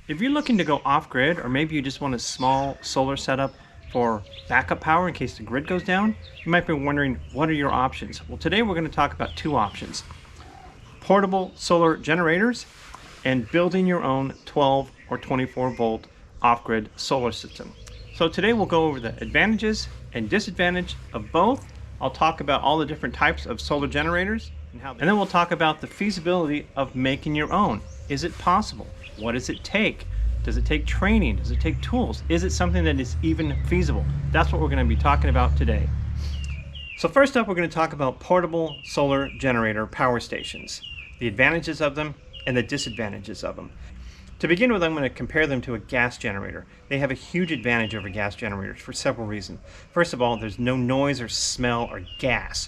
If you're looking to go off-grid, or maybe you just want a small solar setup for backup power in case the grid goes down, you might be wondering, what are your options? Well, today we're going to talk about two options: portable solar generators and building your own 12 or 24 volt off-grid solar system. So today we'll go over the advantages and disadvantages of both. I'll talk about all the different types of solar generators and then we'll talk about the feasibility of making your own. Is it possible? What does it take? Does it take training? Does it take tools? Is it something that is even feasible? That's what we're going to be talking about today. So first up, we're going to talk about portable solar generator power stations, the advantages of them and the disadvantages of them. To begin with, I'm going to compare them to a gas generator. They have a huge advantage over gas generators for several reasons. First of all, there's no noise or smell or gas.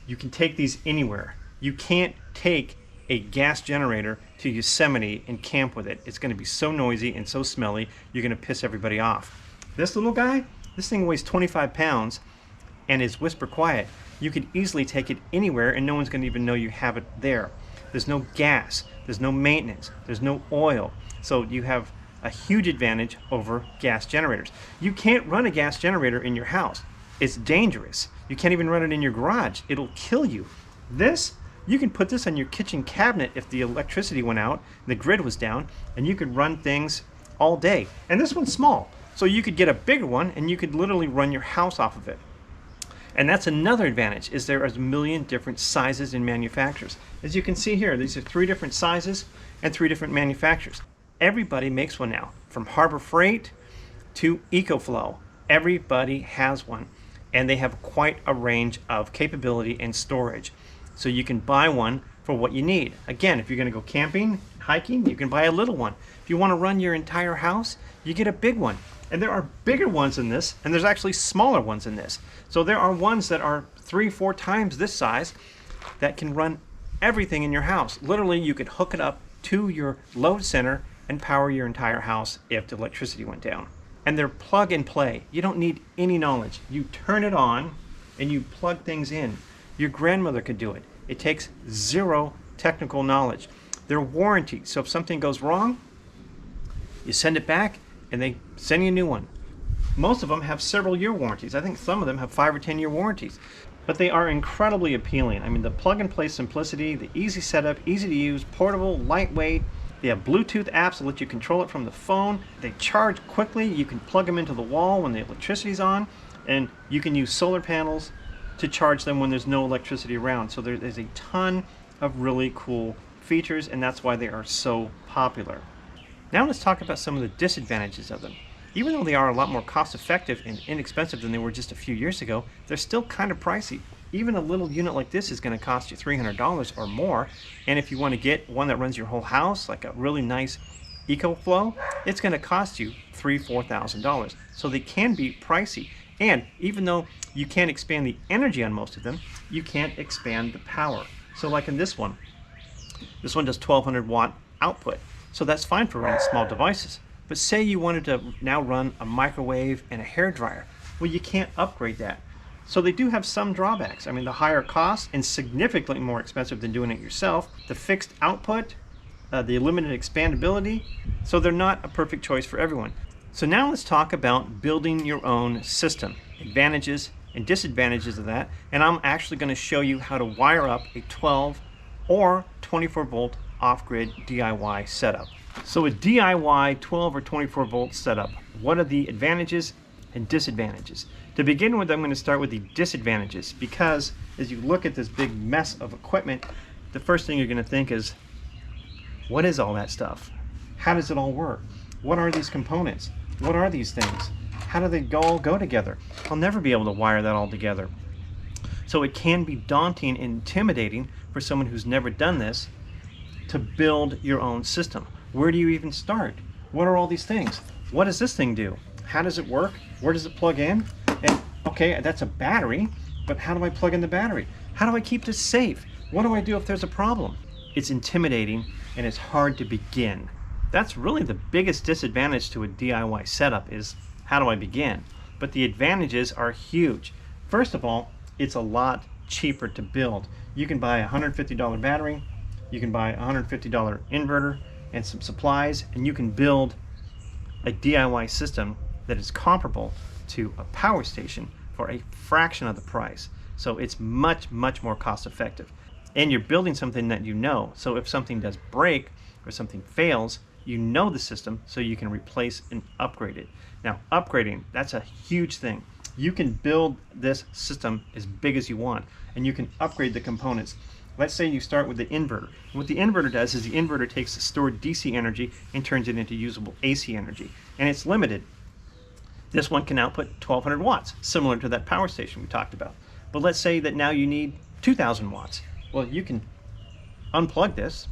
You can take these anywhere. You can't take a gas generator to Yosemite and camp with it. It's going to be so noisy and so smelly, you're going to piss everybody off. This little guy, this thing weighs 25 pounds and is whisper quiet. You could easily take it anywhere and no one's going to even know you have it there. There's no gas, there's no maintenance, there's no oil. So you have a huge advantage over gas generators. You can't run a gas generator in your house. It's dangerous. You can't even run it in your garage. It'll kill you. This, you can put this on your kitchen cabinet if the electricity went out, the grid was down, and you could run things all day. And this one's small, so you could get a bigger one and you could literally run your house off of it. And that's another advantage, is there are a million different sizes and manufacturers. As you can see here, these are 3 different sizes and 3 different manufacturers. Everybody makes one now, from Harbor Freight to EcoFlow. Everybody has one, and they have quite a range of capability and storage. So you can buy one for what you need. Again, if you're going to go camping, hiking, you can buy a little one. If you want to run your entire house, you get a big one. And there are bigger ones in this, and there's actually smaller ones in this. So there are ones that are 3-4 times this size that can run everything in your house. Literally, you could hook it up to your load center and power your entire house if the electricity went down. And they're plug and play. You don't need any knowledge. You turn it on and you plug things in. Your grandmother could do it. It takes 0 technical knowledge. They're warranted, so if something goes wrong, you send it back and they send you a new one. Most of them have several year warranties. I think some of them have 5 or 10 year warranties. But they are incredibly appealing. I mean, the plug and play simplicity, the easy setup, easy to use, portable, lightweight. They have Bluetooth apps that let you control it from the phone. They charge quickly. You can plug them into the wall when the electricity's on, and you can use solar panels to charge them when there's no electricity around. So there's a ton of really cool features, and that's why they are so popular. Now let's talk about some of the disadvantages of them. Even though they are a lot more cost effective and inexpensive than they were just a few years ago, they're still kind of pricey. Even a little unit like this is going to cost you $300 or more, and if you want to get one that runs your whole house, like a really nice EcoFlow, it's going to cost you $3,000–$4,000. So they can be pricey, and even though you can't expand the energy on most of them, you can't expand the power. So like in this one does 1200 watt output, so that's fine for running small devices. But say you wanted to now run a microwave and a hairdryer, well, you can't upgrade that. So they do have some drawbacks. I mean, the higher cost and significantly more expensive than doing it yourself, the fixed output, the limited expandability, so they're not a perfect choice for everyone. So now let's talk about building your own system, advantages and disadvantages of that, and I'm actually going to show you how to wire up a 12 or 24 volt off-grid DIY setup. So a DIY 12 or 24 volt setup, what are the advantages and disadvantages? To begin with, I'm going to start with the disadvantages, because as you look at this big mess of equipment, the first thing you're going to think is, what is all that stuff? How does it all work? What are these components? What are these things? How do they all go together? I'll never be able to wire that all together. So it can be daunting and intimidating for someone who's never done this to build your own system. Where do you even start? What are all these things? What does this thing do? How does it work? Where does it plug in? And okay, that's a battery, but how do I plug in the battery? How do I keep this safe? What do I do if there's a problem? It's intimidating and it's hard to begin. That's really the biggest disadvantage to a DIY setup, is how do I begin? But the advantages are huge. First of all, it's a lot cheaper to build. You can buy a $150 battery, you can buy a $150 inverter, and some supplies, and you can build a DIY system that is comparable to a power station for a fraction of the price. So it's much, much more cost effective. And you're building something that you know. So if something does break or something fails, you know the system, so you can replace and upgrade it. Now, upgrading, that's a huge thing. You can build this system as big as you want, and you can upgrade the components. Let's say you start with the inverter. What the inverter does is the inverter takes the stored DC energy and turns it into usable AC energy, and it's limited. This one can output 1200 watts, similar to that power station we talked about. But let's say that now you need 2000 watts. Well, you can unplug this,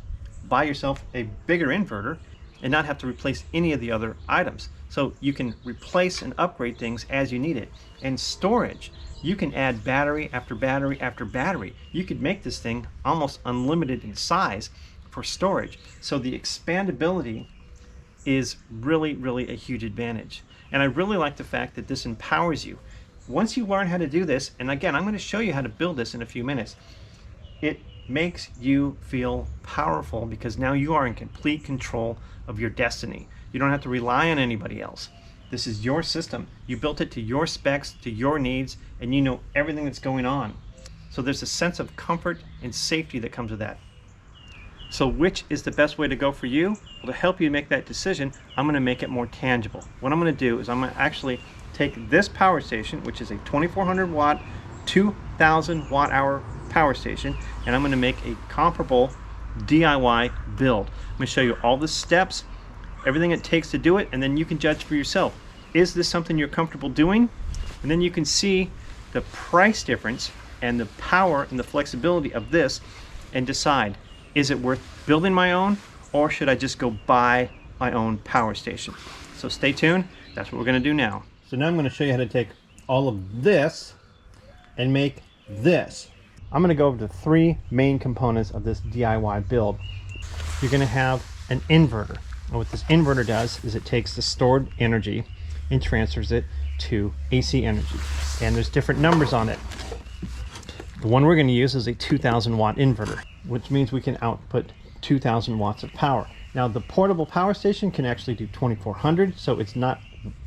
buy yourself a bigger inverter, and not have to replace any of the other items. So you can replace and upgrade things as you need it. And storage, you can add battery after battery after battery. You could make this thing almost unlimited in size for storage. So the expandability is really, really a huge advantage. And I really like the fact that this empowers you. Once you learn how to do this, and again, I'm going to show you how to build this in a few minutes, it makes you feel powerful because now you are in complete control of your destiny. You don't have to rely on anybody else. This is your system. You built it to your specs, to your needs, and you know everything that's going on. So there's a sense of comfort and safety that comes with that. So which is the best way to go for you? Well, to help you make that decision, I'm going to make it more tangible. What I'm going to do is I'm going to actually take this power station, which is a 2400 watt, 2000 watt hour power station, and I'm going to make a comparable DIY build. I'm going to show you all the steps, everything it takes to do it, and then you can judge for yourself. Is this something you're comfortable doing? And then you can see the price difference and the power and the flexibility of this and decide, is it worth building my own, or should I just go buy my own power station? So stay tuned. That's what we're going to do now. So now I'm going to show you how to take all of this and make this. I'm going to go over the three main components of this DIY build. You're going to have an inverter. And what this inverter does is it takes the stored energy and transfers it to AC energy. And there's different numbers on it. The one we're going to use is a 2000 watt inverter, which means we can output 2000 watts of power. Now the portable power station can actually do 2400, so it's not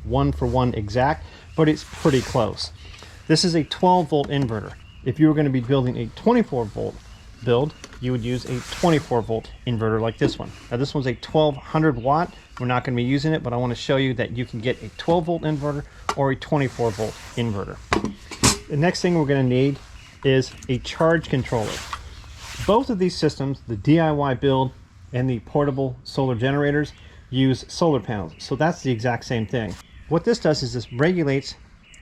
one for one exact, but it's pretty close. This is a 12 volt inverter. If you were going to be building a 24 volt build, you would use a 24 volt inverter like this one. Now this one's a 1200 watt. We're not going to be using it, but I want to show you that you can get a 12 volt inverter or a 24 volt inverter. The next thing we're going to need is a charge controller. Both of these systems, the DIY build and the portable solar generators, use solar panels. So that's the exact same thing. What this does is this regulates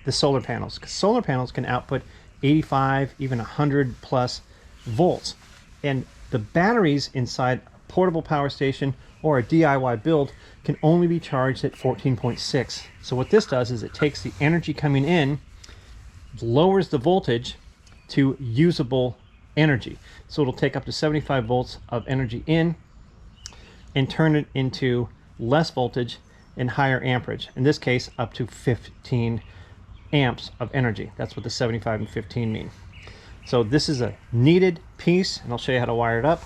the solar panels. Solar panels can output 85, even 100 plus volts. And the batteries inside a portable power station or a DIY build can only be charged at 14.6. So what this does is it takes the energy coming in, lowers the voltage to usable energy. So it'll take up to 75 volts of energy in and turn it into less voltage and higher amperage. In this case, up to 15 amps of energy. That's what the 75 and 15 mean. So this is a needed piece, and I'll show you how to wire it up.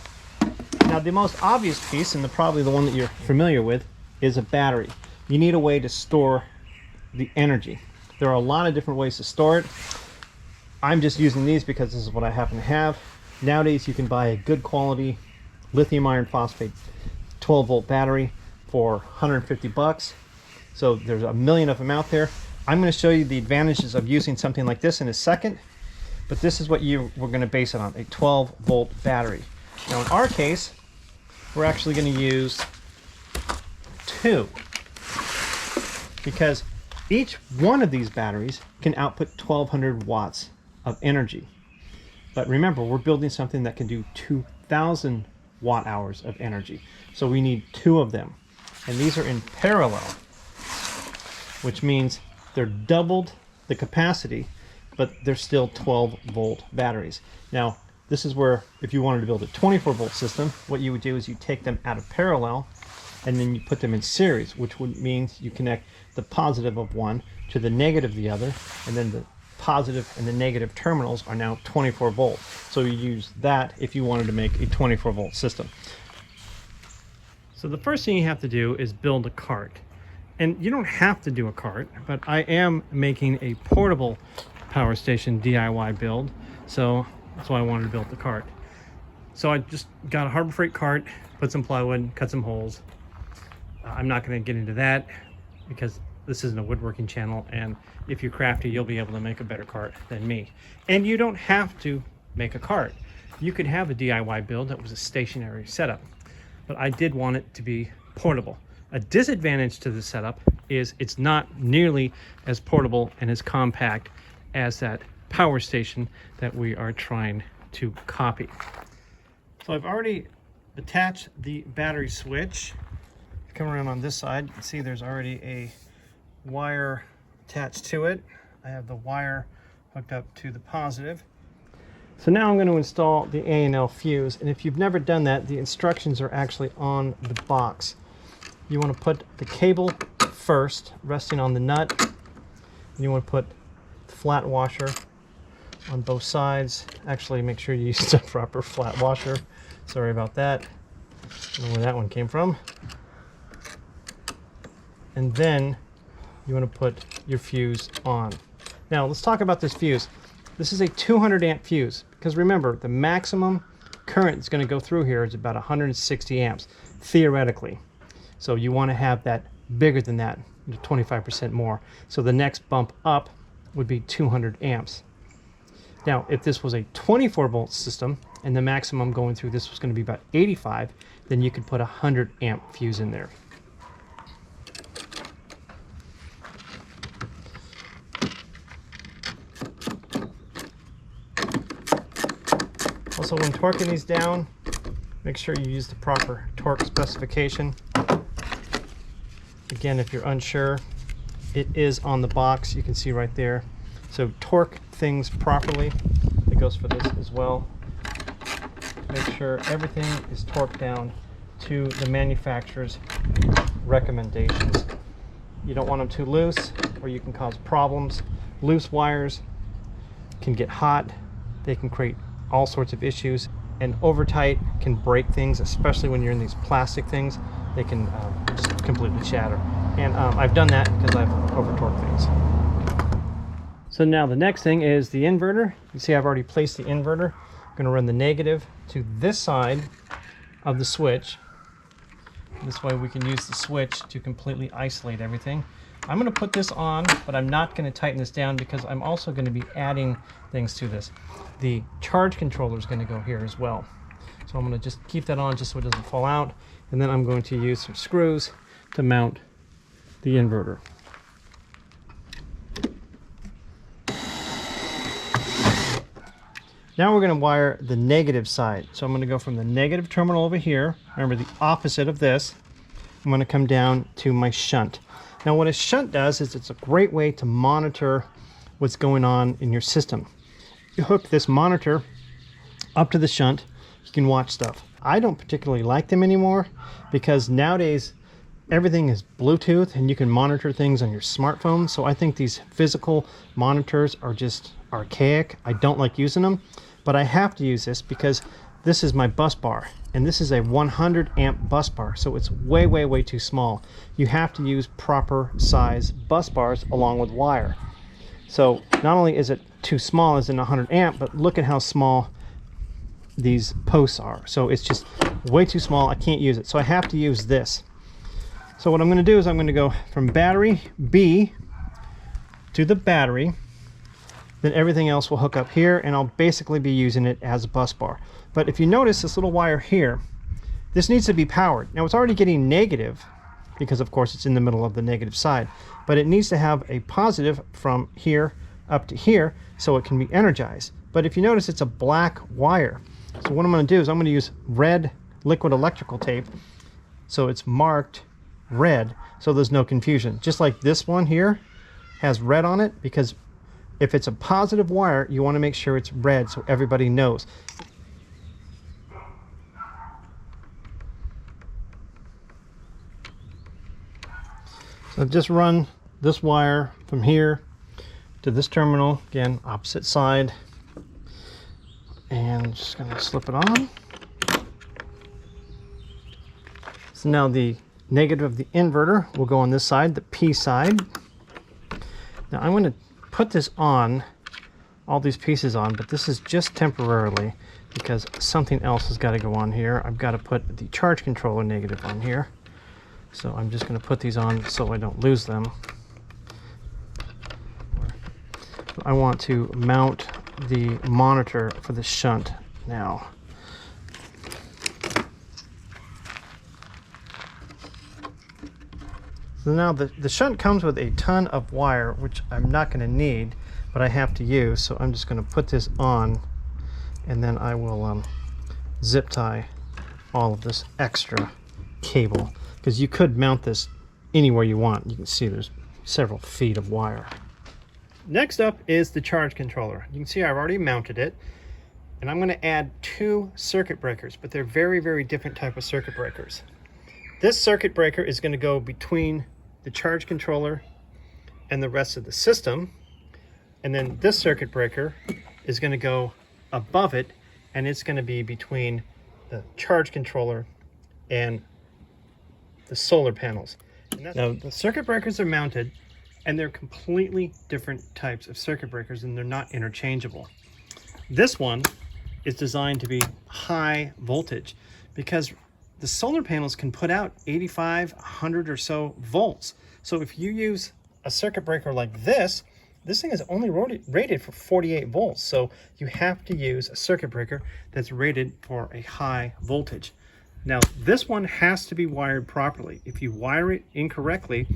Now the most obvious piece, and probably the one that you're familiar with, is a battery. You need a way to store the energy. There are a lot of different ways to store it. I'm just using these because this is what I happen to have. Nowadays you can buy a good quality lithium iron phosphate 12 volt battery for 150 bucks. So there's a million of them out there. I'm going to show you the advantages of using something like this in a second, but this is what we're going to base it on, a 12 volt battery. Now in our case, we're actually going to use two, because each one of these batteries can output 1200 watts of energy. But remember, we're building something that can do 2000 watt hours of energy. So we need two of them. And these are in parallel, which means they're doubled the capacity, but they're still 12 volt batteries. Now, this is where, if you wanted to build a 24 volt system, what you would do is you take them out of parallel and then you put them in series, which would mean you connect the positive of one to the negative of the other, and then the positive and the negative terminals are now 24 volt. So you use that if you wanted to make a 24 volt system. So the first thing you have to do is build a cart. And you don't have to do a cart, but I am making a portable power station DIY build. So that's why I wanted to build the cart. So I just got a Harbor Freight cart, put some plywood, cut some holes. I'm not going to get into that because this isn't a woodworking channel, and if you're crafty, you'll be able to make a better cart than me. And you don't have to make a cart. You could have a DIY build that was a stationary setup, but I did want it to be portable. A disadvantage to the setup is it's not nearly as portable and as compact as that power station that we are trying to copy. So I've already attached the battery switch. Come around on this side, you can see there's already a wire attached to it. I have the wire hooked up to the positive. So now I'm going to install the A&L fuse, and if you've never done that, the instructions are actually on the box. You want to put the cable first, resting on the nut, and you want to put the flat washer on both sides. Actually, make sure you use the proper flat washer. Sorry about that. I don't know where that one came from. And then you want to put your fuse on. Now let's talk about this fuse. This is a 200 amp fuse, because remember, the maximum current that's going to go through here is about 160 amps, theoretically. So you want to have that bigger than that, 25% more. So the next bump up would be 200 amps. Now, if this was a 24 volt system and the maximum going through this was going to be about 85, then you could put a 100 amp fuse in there. Also, when torquing these down, make sure you use the proper torque specification. Again, if you're unsure, it is on the box. You can see right there. So torque things properly. It goes for this as well. Make sure everything is torqued down to the manufacturer's recommendations. You don't want them too loose, or you can cause problems. Loose wires can get hot. They can create all sorts of issues, and over tight can break things, especially when you're in these plastic things. They can just completely shatter, and I've done that because I've over torqued things. So now the next thing is the inverter. You see I've already placed the inverter. I'm going to run the negative to this side of the switch. This way we can use the switch to completely isolate everything. I'm going to put this on, but I'm not going to tighten this down because I'm also going to be adding things to this. The charge controller is going to go here as well. So I'm going to just keep that on just so it doesn't fall out. And then I'm going to use some screws to mount the inverter. Now we're going to wire the negative side. So I'm going to go from the negative terminal over here. Remember, the opposite of this. I'm going to come down to my shunt. Now what a shunt does is it's a great way to monitor what's going on in your system. You hook this monitor up to the shunt, you can watch stuff. I don't particularly like them anymore because nowadays everything is Bluetooth and you can monitor things on your smartphone. So I think these physical monitors are just archaic. I don't like using them, but I have to use this because this is my bus bar, and this is a 100 amp bus bar, so it's way too small. You have to use proper size bus bars along with wire. So not only is it too small as in 100 amp, but look at how small these posts are. So it's just way too small. I can't use it, so I have to use this. So what I'm going to do is I'm going to go from battery B to the battery. Then everything else will hook up here, and I'll basically be using it as a bus bar. But if you notice this little wire here, this needs to be powered. Now it's already getting negative because of course it's in the middle of the negative side, but it needs to have a positive from here up to here so it can be energized. But if you notice, it's a black wire. So what I'm going to do is I'm going to use red liquid electrical tape so it's marked red so there's no confusion. Just like this one here has red on it, because if it's a positive wire, you want to make sure it's red so everybody knows. So I've just run this wire from here to this terminal, again, opposite side. And just going to slip it on. So now the negative of the inverter will go on this side, the P side. Now I'm going to put this on, all these pieces on, but this is just temporarily because something else has got to go on here. I've got to put the charge controller negative on here. So I'm just going to put these on so I don't lose them. I want to mount the monitor for the shunt now. So now the shunt comes with a ton of wire, which I'm not going to need, but I have to use. So I'm just going to put this on, and then I will zip tie all of this extra cable, because you could mount this anywhere you want. You can see there's several feet of wire. Next up is the charge controller. You can see I've already mounted it, and I'm going to add 2 circuit breakers, but they're very, very different type of circuit breakers. This circuit breaker is going to go between the charge controller and the rest of the system, and then this circuit breaker is going to go above it, and it's going to be between the charge controller and the solar panels. Now the circuit breakers are mounted, and they're completely different types of circuit breakers, and they're not interchangeable. This one is designed to be high voltage because the solar panels can put out 85, 100 or so volts. So if you use a circuit breaker like this thing is only rated for 48 volts. So you have to use a circuit breaker that's rated for a high voltage. Now this one has to be wired properly. If you wire it incorrectly,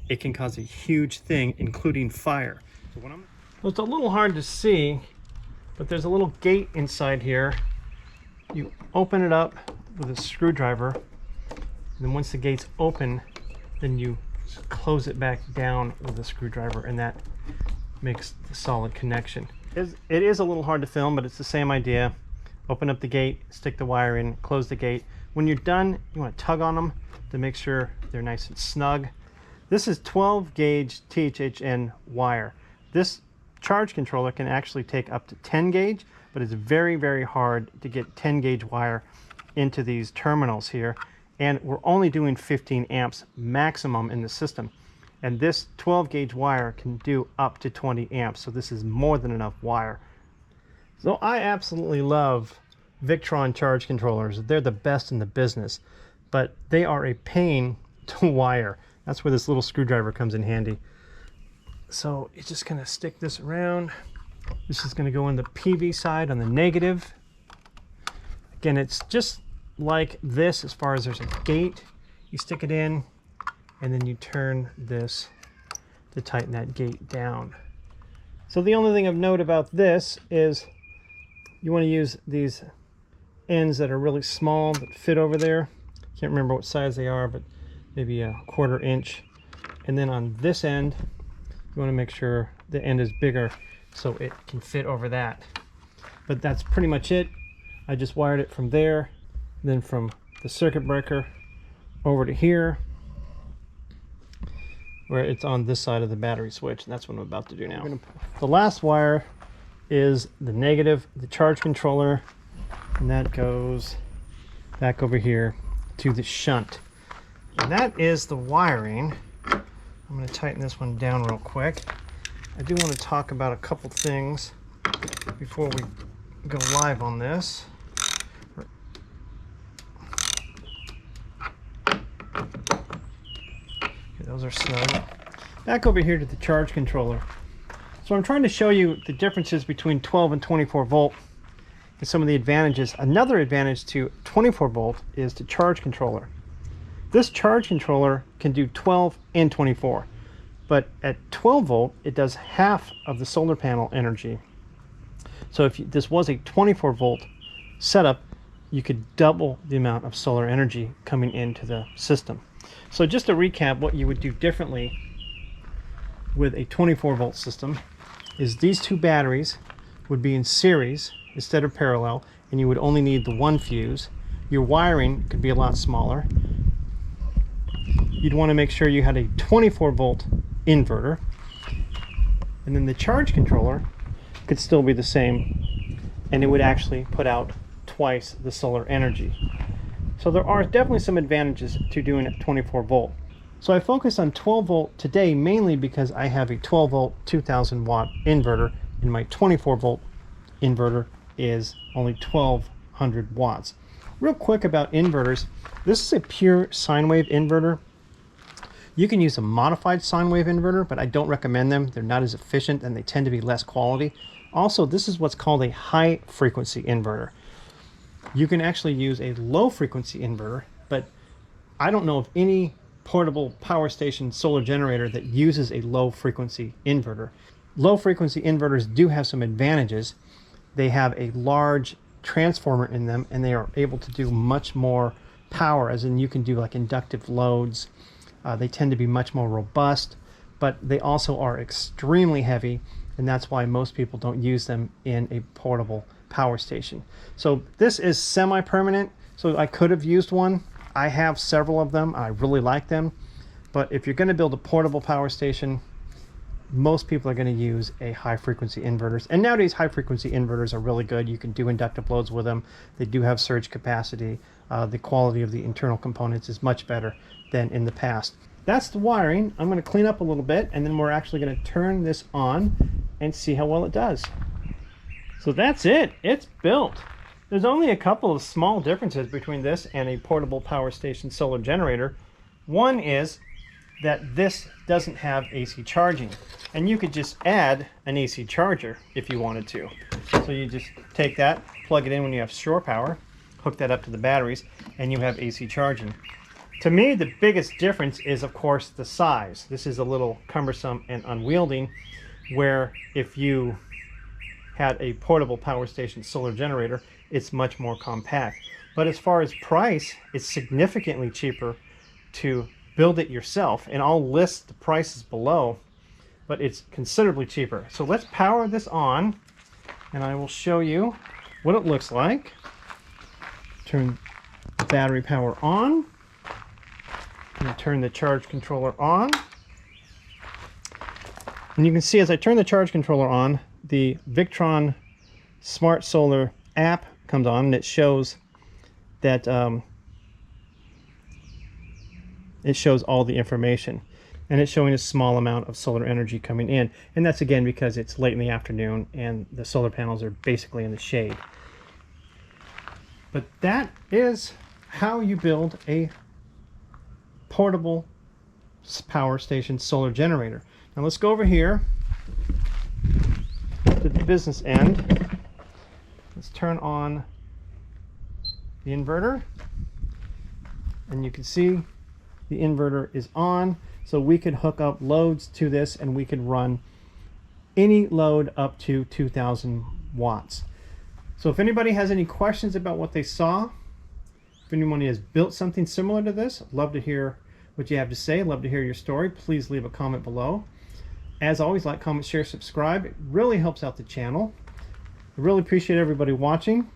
it can cause a huge thing, including fire. So well, it's a little hard to see, but there's a little gate inside here. You open it up with a screwdriver, and then once the gate's open, then you close it back down with a screwdriver, and that makes the solid connection. It is a little hard to film, but it's the same idea. Open up the gate, stick the wire in, close the gate. When you're done, you want to tug on them to make sure they're nice and snug. This is 12 gauge THHN wire. This charge controller can actually take up to 10 gauge, but it's very, very hard to get 10 gauge wire into these terminals here, and we're only doing 15 amps maximum in the system, and this 12 gauge wire can do up to 20 amps, so this is more than enough wire. So I absolutely love Victron charge controllers. They're the best in the business, but they are a pain to wire. That's where this little screwdriver comes in handy. So you're just gonna stick this around. This is gonna go in the PV side on the negative. Again, it's just like this as far as there's a gate. You stick it in, and then you turn this to tighten that gate down. So the only thing of note about this is you want to use these ends that are really small that fit over there. Can't remember what size they are, but maybe a 1/4 inch. And then on this end, you want to make sure the end is bigger so it can fit over that. But that's pretty much it. I just wired it from there, then from the circuit breaker over to here, where it's on this side of the battery switch, and that's what I'm about to do now. The last wire is the negative, the charge controller, and that goes back over here to the shunt. And that is the wiring. I'm going to tighten this one down real quick. I do want to talk about a couple things before we go live on this. Those are snug. Back over here to the charge controller. So I'm trying to show you the differences between 12 and 24 volt and some of the advantages. Another advantage to 24 volt is the charge controller. This charge controller can do 12 and 24, but at 12 volt it does half of the solar panel energy. So if this was a 24 volt setup, you could double the amount of solar energy coming into the system. So just to recap, what you would do differently with a 24 volt system is these two batteries would be in series instead of parallel, and you would only need the one fuse. Your wiring could be a lot smaller. You'd want to make sure you had a 24 volt inverter, and then the charge controller could still be the same, and it would actually put out twice the solar energy. So there are definitely some advantages to doing it 24 volt. So I focused on 12 volt today mainly because I have a 12 volt 2000 watt inverter, and my 24 volt inverter is only 1200 watts. Real quick about inverters, this is a pure sine wave inverter. You can use a modified sine wave inverter, but I don't recommend them. They're not as efficient and they tend to be less quality. Also, this is what's called a high frequency inverter. You can actually use a low frequency inverter, but I don't know of any portable power station solar generator that uses a low frequency inverter. Low frequency inverters do have some advantages. They have a large transformer in them and they are able to do much more power, as in you can do like inductive loads. They tend to be much more robust, but they also are extremely heavy, and that's why most people don't use them in a portable power station. So this is semi-permanent, so I could have used one. I have several of them. I really like them, but if you're going to build a portable power station, most people are going to use a high frequency inverters. And nowadays high frequency inverters are really good. You can do inductive loads with them. They do have surge capacity. The quality of the internal components is much better than in the past. That's the wiring. I'm going to clean up a little bit, and then we're actually going to turn this on and see how well it does. So that's it. It's built. There's only a couple of small differences between this and a portable power station solar generator. One is that this doesn't have AC charging, and you could just add an AC charger if you wanted to. So you just take that, plug it in when you have shore power, hook that up to the batteries, and you have AC charging. To me, the biggest difference is, of course, the size. This is a little cumbersome and unwieldy, where if you had a portable power station solar generator, it's much more compact. But as far as price, it's significantly cheaper to build it yourself, and I'll list the prices below, but it's considerably cheaper. So let's power this on, and I will show you what it looks like. Turn the battery power on, and turn the charge controller on. And you can see as I turn the charge controller on, the Victron Smart Solar app comes on, and it shows that it shows all the information, and it's showing a small amount of solar energy coming in, and that's again because it's late in the afternoon and the solar panels are basically in the shade. But that is how you build a portable power station solar generator. Now let's go over here to the business end. Let's turn on the inverter, and you can see the inverter is on, so we could hook up loads to this and we could run any load up to 2000 watts. So if anybody has any questions about what they saw, if anyone has built something similar to this, I'd love to hear what you have to say. I'd love to hear your story. Please leave a comment below. As always, like, comment, share, subscribe. It really helps out the channel. I really appreciate everybody watching.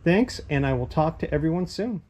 Thanks, and I will talk to everyone soon.